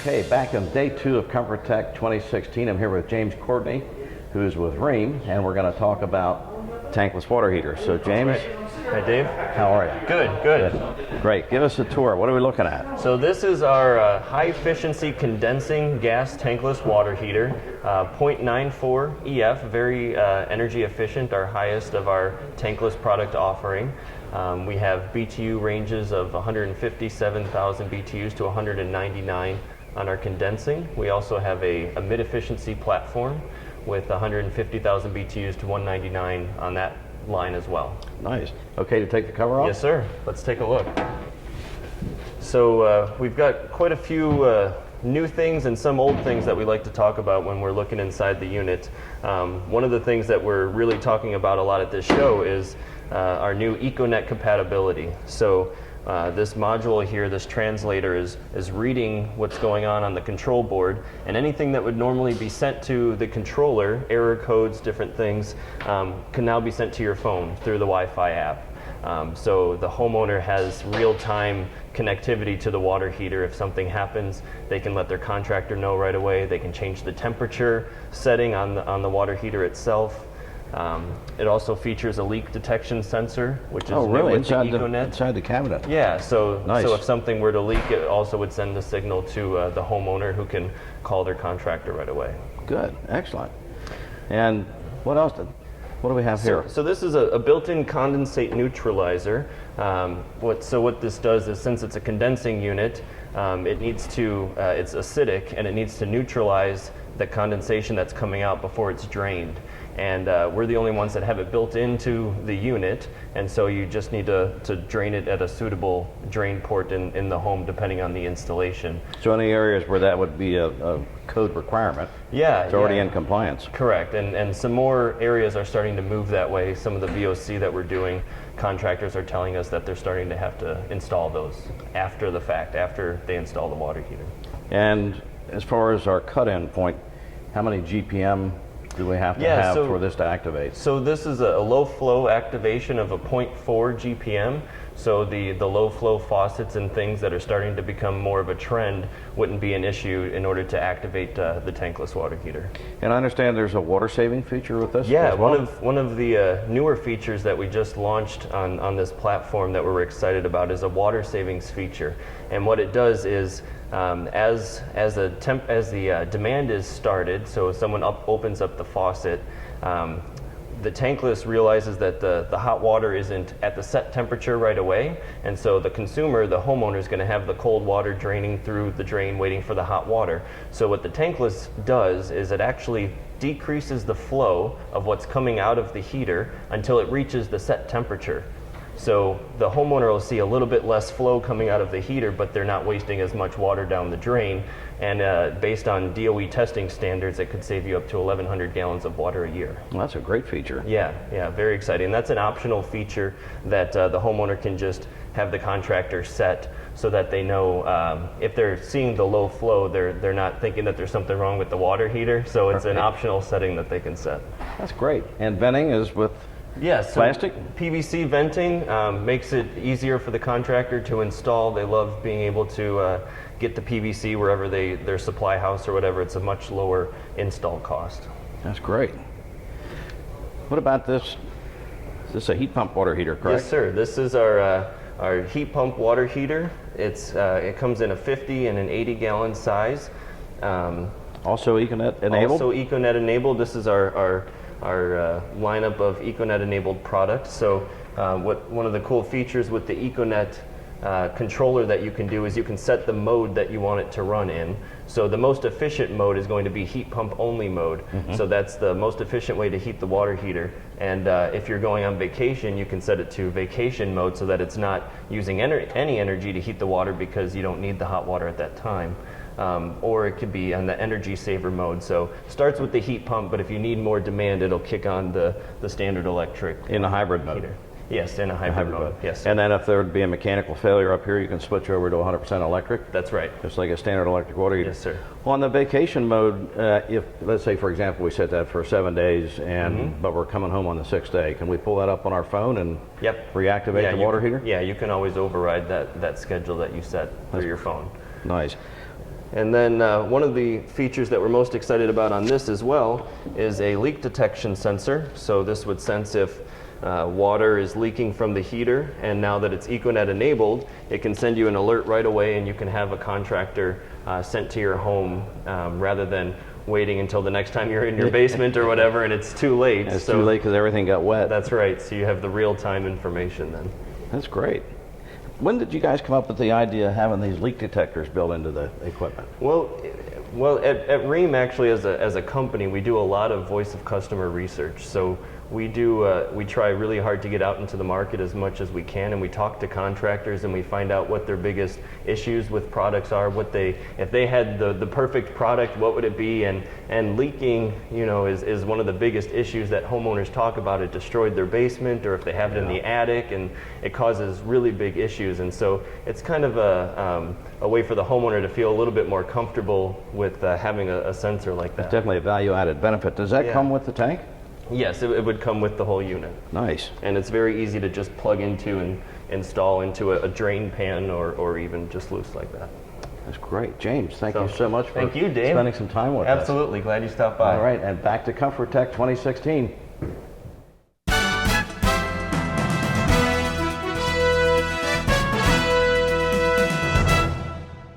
Okay, back on day 2 of Comfortech 2016. I'm here with James Courtney, who's with Rheem, and we're going to talk about tankless water heaters. So James. Hi Dave. How are you? Good. Great. Give us a tour. What are we looking at? So this is our high efficiency condensing gas tankless water heater, 0.94 EF, very energy efficient, our highest of our tankless product offering. We have BTU ranges of 157,000 BTUs to 199 on our condensing. We also have a mid-efficiency platform with 150,000 BTUs to 199 on that line as well. Nice. Okay to take the cover off? Yes, sir. Let's take a look. So we've got quite a few new things and some old things that we like to talk about when we're looking inside the unit. One of the things that we're really talking about a lot at this show is our new Econet Compatibility. So this module here, this translator, is reading what's going on the control board, and anything that would normally be sent to the controller, error codes, different things, can now be sent to your phone through the Wi-Fi app. So the homeowner has real-time connectivity to the water heater. If something happens, they can let their contractor know right away. They can change the temperature setting on the water heater itself. It also features a leak detection sensor, which is really? inside the cabinet. Yeah, so nice. So if something were to leak, it also would send a signal to the homeowner, who can call their contractor right away. Good, excellent. And what else? What do we have here? So this is a built-in condensate neutralizer. What this does is, since it's a condensing unit, it needs to, it's acidic, and it needs to neutralize the condensation that's coming out before it's drained. And we're the only ones that have it built into the unit, and so you just need to drain it at a suitable drain port in the home, depending on the installation. So any areas where that would be a code requirement, it's already in compliance. Correct, and some more areas are starting to move that way. Some of the VOC that we're doing, contractors are telling us that they're starting to have to install those after the fact, after they install the water heater. And as far as our cut-in point, how many GPM do we have to have for this to activate? So this is a low flow activation of a 0.4 GPM. So the low flow faucets and things that are starting to become more of a trend wouldn't be an issue in order to activate the tankless water heater. And I understand there's a water saving feature with this? Yeah, as well? one of the newer features that we just launched on this platform that we're excited about is a water savings feature. And what it does is, as the demand is started, so if someone opens up the faucet, the tankless realizes that the hot water isn't at the set temperature right away, and so the consumer, the homeowner, is going to have the cold water draining through the drain waiting for the hot water. So what the tankless does is it actually decreases the flow of what's coming out of the heater until it reaches the set temperature. So the homeowner will see a little bit less flow coming out of the heater, but they're not wasting as much water down the drain. And based on DOE testing standards, it could save you up to 1,100 gallons of water a year. Well, that's a great feature. Yeah, very exciting. And that's an optional feature that the homeowner can just have the contractor set, so that they know if they're seeing the low flow, they're not thinking that there's something wrong with the water heater. So it's an optional setting that they can set. That's great. And venting is with plastic? PVC venting makes it easier for the contractor to install. They love being able to get the PVC wherever their supply house or whatever. It's a much lower install cost. That's great. What about this? Is this a heat pump water heater, correct? Yes, sir. This is our heat pump water heater. It comes in a 50 and an 80 gallon size. Also Econet enabled? Also Econet enabled. This is our lineup of Econet enabled products. So one of the cool features with the Econet controller that you can do is you can set the mode that you want it to run in. So the most efficient mode is going to be heat pump only mode. So that's the most efficient way to heat the water heater. And if you're going on vacation, you can set it to vacation mode, so that it's not using any energy to heat the water, because you don't need the hot water at that time. Or it could be on the energy saver mode. So it starts with the heat pump, but if you need more demand, it'll kick on the standard electric in a hybrid mode. Heater. Yes, in a hybrid mode. Yes. And then if there would be a mechanical failure up here, you can switch over to 100% electric? That's right. Just like a standard electric water heater? Yes, sir. Well, on the vacation mode, if, let's say, for example, we set that for 7 days, and but we're coming home on the 6th day, can we pull that up on our phone and reactivate the water heater? Yeah, you can always override that schedule that you set through your phone. Nice. And then one of the features that we're most excited about on this as well is a leak detection sensor. So this would sense if water is leaking from the heater, and now that it's Econet enabled, it can send you an alert right away, and you can have a contractor sent to your home rather than waiting until the next time you're in your basement or whatever and it's too late. It's too late because everything got wet. That's right. So you have the real-time information then. That's great. When did you guys come up with the idea of having these leak detectors built into the equipment? Well, at Rheem, actually, as a company, we do a lot of voice of customer research. So we try really hard to get out into the market as much as we can, and we talk to contractors and we find out what their biggest issues with products are, if they had the perfect product, what would it be? And leaking, is one of the biggest issues that homeowners talk about. It destroyed their basement, or if they have it in the attic, and it causes really big issues. And so it's kind of a way for the homeowner to feel a little bit more comfortable with having a sensor like that. It's definitely a value-added benefit. Does that come with the tank? Yes, it would come with the whole unit. Nice. And it's very easy to just plug into and install into a drain pan or even just loose like that. That's great. James, thank you so much for Thank you, Dave. spending some time with us. Absolutely. Glad you stopped by. All right, and back to Comfortech 2016.